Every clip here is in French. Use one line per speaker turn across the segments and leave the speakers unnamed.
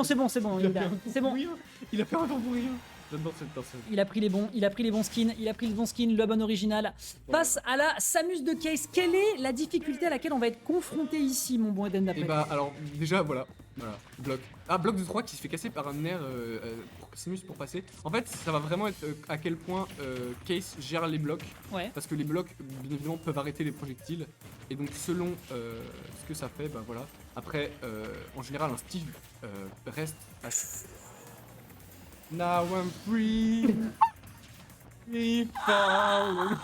C'est bon, c'est bon, c'est bon.
Il a fait un tour pour rien. J'adore cette personne.
Il a pris les bons skins, le bon original. Passe à la Samus de Case. Quelle est la difficulté à laquelle on va être confronté ici, mon bon Eden d'après?
Et bah alors déjà voilà, bloc. Ah, bloc de 3 qui se fait casser par un nerf pour Samus pour passer. En fait ça va vraiment être à quel point Case gère les blocs.
Ouais.
Parce que les blocs bien évidemment peuvent arrêter les projectiles. Et donc selon ce que ça fait, bah voilà. Après en général un Steve reste à... Now I'm free. We fall.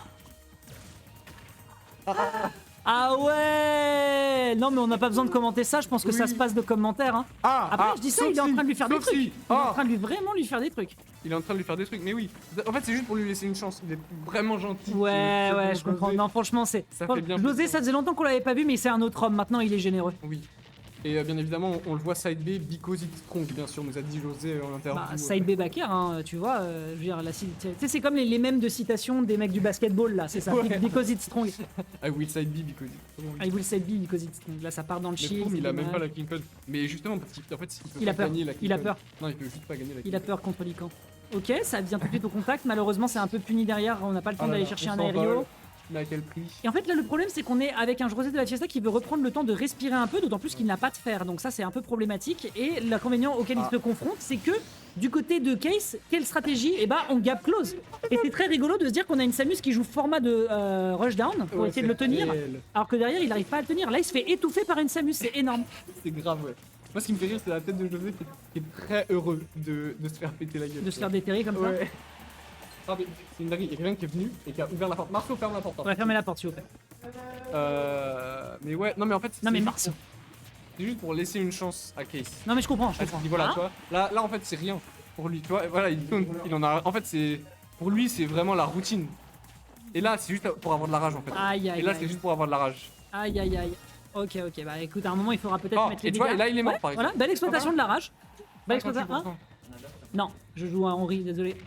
Ah ouais. Non mais on n'a pas besoin de commenter ça, je pense que ça se passe de commentaires. Hein. Après je dis ça, il est en train de lui faire des trucs. Il est en train de vraiment lui faire des trucs.
Il est en train de lui faire des trucs, mais oui. En fait c'est juste pour lui laisser une chance, il est vraiment gentil.
Ouais, je comprends. Non franchement c'est...
Ça fait bien.
José, ça faisait longtemps qu'on l'avait pas vu, mais c'est un autre homme, maintenant il est généreux.
Oui. Et bien évidemment, on le voit side B because it's strong, bien sûr, nous a dit José en interview.
Bah, side B backer, hein, tu vois, je veux dire, tu sais, c'est comme les mêmes de citation des mecs du basketball, là, c'est ça,
Ouais.
because it's strong.
I will side B because it's strong.
I will side B because it's strong. Là, ça part dans le
Mais
shield.
Froome, il a même pas la King Code. Mais justement, parce qu'en fait, il peut pas gagner la King
Il a
Code.
peur.
Non, il peut juste pas gagner la King
Il a peur contre Lican. Ok, ça vient tout de suite au contact, malheureusement, c'est un peu puni derrière, on n'a pas le temps d'aller chercher un aério.
Mais à quel prix?
Et en fait, là, le problème, c'est qu'on est avec un José de la Fiesta qui veut reprendre le temps de respirer un peu, d'autant plus qu'il n'a pas de fer. Donc ça, c'est un peu problématique. Et l'inconvénient auquel il se confronte, c'est que du côté de Case, quelle stratégie? Eh bah, on gap close. Et c'est très rigolo de se dire qu'on a une Samus qui joue format de rushdown pour essayer de le tenir, alors que derrière, il n'arrive pas à le tenir. Là, il se fait étouffer par une Samus, c'est énorme.
C'est grave, ouais. Moi, ce qui me fait rire, c'est la tête de José qui est très heureux de se faire péter la gueule.
De se faire déterrer comme ça.
Ah, mais c'est une dinguerie, il y a quelqu'un qui est venu et qui a ouvert la porte. Marceau, ferme la porte.
On va fermer la porte, s'il vous plaît.
Mais ouais, non, mais en fait,
Non, mais Marceau.
c'est juste pour laisser une chance à Case.
Non, mais je comprends,
À ce niveau-là, tu vois. Là, en fait, c'est rien pour lui, tu vois. Voilà, il en a. En fait, c'est. Pour lui, c'est vraiment la routine. Et là, c'est juste pour avoir de la rage, en fait.
Aïe, aïe,
Et là,
aïe.
c'est juste pour avoir de la rage.
Aïe, aïe, aïe. Ok, bah écoute, à un moment, il faudra peut-être mettre les
et tu
dégâts.
vois, et là, il est mort,
Ouais,
par exemple.
Voilà, belle exploitation de la rage. Belle exploitation.
58%.
Hein non, je joue à Henri, désolé.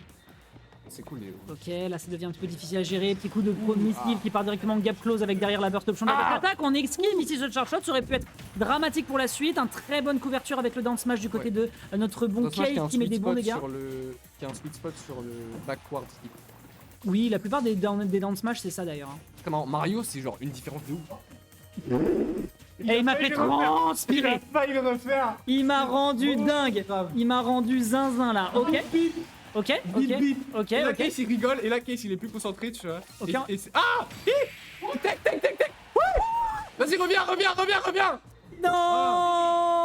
C'est cool, les...
Ok, là ça devient un petit peu difficile à gérer. Petit coup de gros missile qui part directement en gap close avec derrière la burst option avec l'attaque. On esquive ici ce charge shot, ça aurait pu être dramatique pour la suite. Un très bonne couverture avec le down smash du côté de notre bon Case qui met des bons dégâts.
Qui a un sweet spot sur le backward.
Oui, la plupart des down smash c'est ça d'ailleurs.
Comment Mario, c'est genre une différence de ouf.
Et il m'a fait transpirer.
Pas il le refaire.
Il m'a rendu dingue. Il m'a rendu zinzin là. Ok. Ok.
Et là, Case il rigole, et là, Case il est plus concentré, tu vois.
Ok.
Et c'est... Ah Tac. Vas-y, reviens.
Non.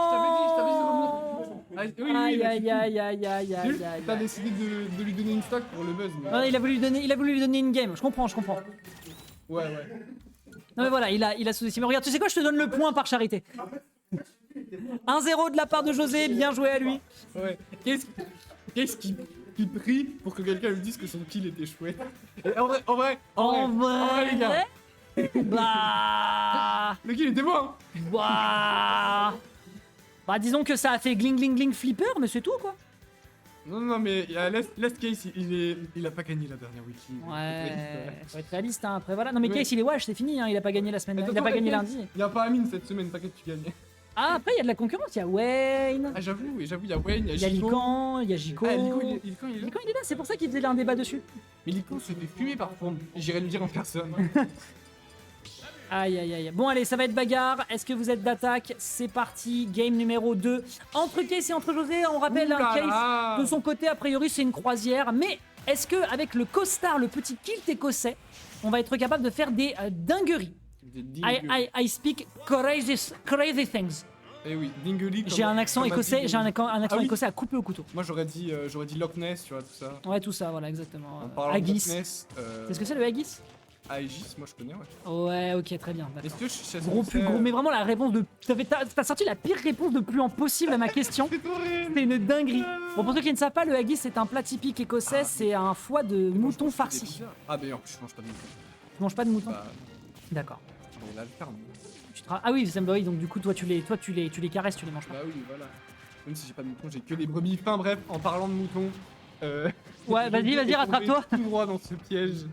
Je t'avais dit de revenir.
Aïe.
T'as décidé de lui donner une stock pour le buzz. Mais...
Non, il a voulu lui donner une game. Je comprends.
Ouais.
Non mais voilà, il a sous-estimé. Regarde, tu sais quoi, je te donne le point par charité. 1-0 de la part de José, bien joué à lui.
Ouais. Qu'est-ce qui prie pour que quelqu'un lui dise que son kill était chouette? Et en vrai, les gars.
Bah...
Le kill était bon, hein.
Bah disons que ça a fait gling flipper, mais c'est tout quoi.
Non, mais Last Case, il a pas gagné la dernière wiki.
Ouais, faut être réaliste hein. Après voilà. Non mais Case il est wash, c'est fini, hein. Il a pas gagné la semaine, il a pas gagné lundi.
Il y a pas Amine cette semaine, t'inquiète, tu gagnes.
Ah après il y a de la concurrence, il y a Wayne.
Ah j'avoue, il y a Wayne,
il y a Lican, il y a Jico.
Ah, Lican il est là.
Lican il est là, c'est pour ça qu'il faisait un débat dessus.
Mais Lican se fait fumer par contre, j'irai lui dire en personne.
Aïe. Bon allez, ça va être bagarre. Est-ce que vous êtes d'attaque? C'est parti, game numéro 2. Entre Case et entre José, on rappelle un Case de son côté, a priori c'est une croisière. Mais est-ce que avec le costard, le petit kilt écossais, on va être capable de faire des dingueries? I speak crazy things.
Eh oui, Dinguely.
J'ai un accent écossais, écossais à couper au couteau.
Moi j'aurais dit Loch Ness, tu vois, tout ça.
Ouais, tout ça, voilà, exactement.
Haggis.
C'est ce que c'est le haggis?
Aegis, moi je connais, ouais.
Ouais, ok, très bien.
Est-ce que je suis
gros, mais vraiment la réponse de... T'as sorti la pire réponse de plus en possible à ma question. C'est une dinguerie. Bon, pour ceux qui ne savent pas, le haggis c'est un plat typique écossais, c'est un foie de mouton farci.
Ah d'ailleurs, je mange pas de mouton.
Tu manges pas de mouton? D'accord.
Mais là, le ferme.
Ah oui, oui, donc du coup toi tu les caresses, tu les manges pas.
Bah oui, voilà. Même si j'ai pas de mouton, j'ai que des brebis. Enfin bref, en parlant de moutons...
Ouais, vas-y, rattrape-toi.
Tout droit dans ce piège.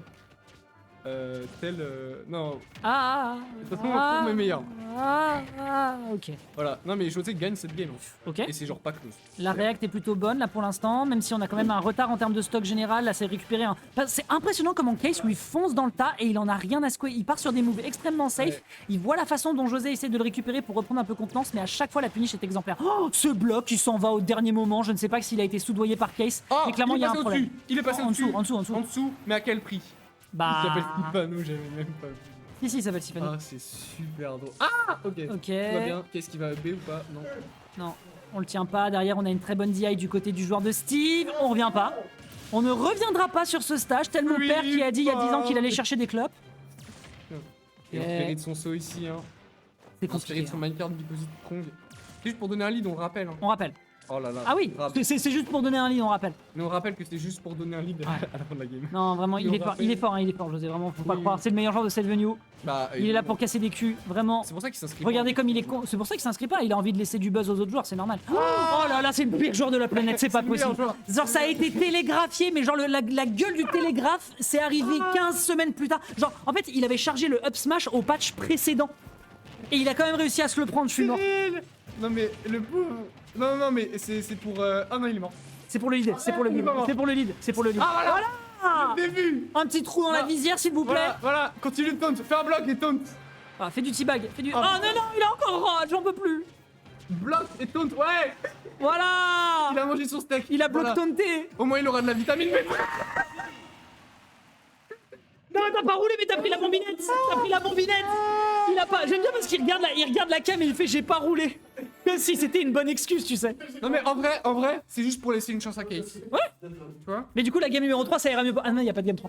Non,
Ah,
de toute façon, on trouve mes meilleurs.
ok.
Voilà, non mais José gagne cette game.
Ok.
Et c'est genre pas close.
La React est plutôt bonne là pour l'instant, même si on a quand même un retard en termes de stock général. Là, c'est récupéré. Enfin, c'est impressionnant comment Case lui fonce dans le tas et il en a rien à secouer. Il part sur des moves extrêmement safe.
Ouais.
Il voit la façon dont José essaie de le récupérer pour reprendre un peu contenance, mais à chaque fois la punish est exemplaire. Oh, ce bloc, il s'en va au dernier moment. Je ne sais pas s'il a été soudoyé par Case,
Oh,
mais clairement il y a un problème.
Il est passé
En
au-dessus.
dessous, en dessous.
En dessous, mais à quel prix?
Bah.
Il s'appelle Stefano, j'avais même pas vu.
Si, il s'appelle Tiffany.
Ah, c'est super drôle. Ah, ok.
Ok.
Tout va bien. Qu'est-ce qui va B ou pas? Non.
Non, on le tient pas. Derrière, on a une très bonne DI du côté du joueur de Steve. On revient pas. On ne reviendra pas sur ce stage, tel mon
Oui,
père qui a dit il y a 10 ans qu'il allait
pas.
chercher des clopes.
Et inspiré de son saut ici, hein.
C'est
Inspiré
compliqué.
de son
Hein.
Minecraft Deposit Prong. C'est juste pour donner un lead, on le rappelle. Hein.
On rappelle.
Oh là là.
Ah oui,
grave.
c'est juste pour donner un lead, on rappelle.
Mais on rappelle que c'était juste pour donner un lead à la fin de la game.
Non, vraiment,
Mais
il
on
est fort,
rappelle.
il est fort, hein, il est fort, José, vraiment, faut pas
Oui,
croire.
oui.
C'est le meilleur joueur de cette venue.
Bah,
Il est là pour casser des culs, vraiment.
C'est pour ça qu'il s'inscrit.
Regardez comme il est con. C'est pour ça qu'il s'inscrit pas, il a envie de laisser du buzz aux autres joueurs, c'est normal. Oh là là, c'est le pire joueur de la planète, c'est pas
C'est le meilleur
possible.
joueur.
Genre, ça a été télégraphié, mais genre, la gueule du télégraphe, c'est arrivé 15 semaines plus tard. Genre, en fait, il avait chargé le up smash au patch précédent. Et il a quand même réussi à se le prendre, je suis mort.
Non mais le pauvre. Non, non, mais c'est pour. Ah non, il est mort.
C'est pour le lead, c'est pour le lead, c'est pour le lead, c'est pour le lead.
Ah voilà.
Ah,
Début.
un petit trou dans la
Non.
visière, s'il vous plaît.
Voilà, voilà. Continue de taunt. Fais un bloc et taunt.
Ah, fais du teabag, fais du. Oh
Ah.
non, non, il a encore rage, j'en peux plus.
Bloc et taunt. Ouais.
Voilà.
Il a mangé son steak.
Il a bloc
Voilà.
taunté.
Au moins il aura de la vitamine B.
Non, t'as pas roulé, mais t'as pris la bombinette. T'as pris la bombinette. Il a pas. J'aime bien parce qu'il regarde la cam et il fait j'ai pas roulé. Comme si c'était une bonne excuse, tu sais.
Non mais en vrai, c'est juste pour laisser une chance à Case.
Ouais.
Tu vois?
Mais du coup, la game numéro 3, ça ira mieux. Ah non, il y a pas de game 3.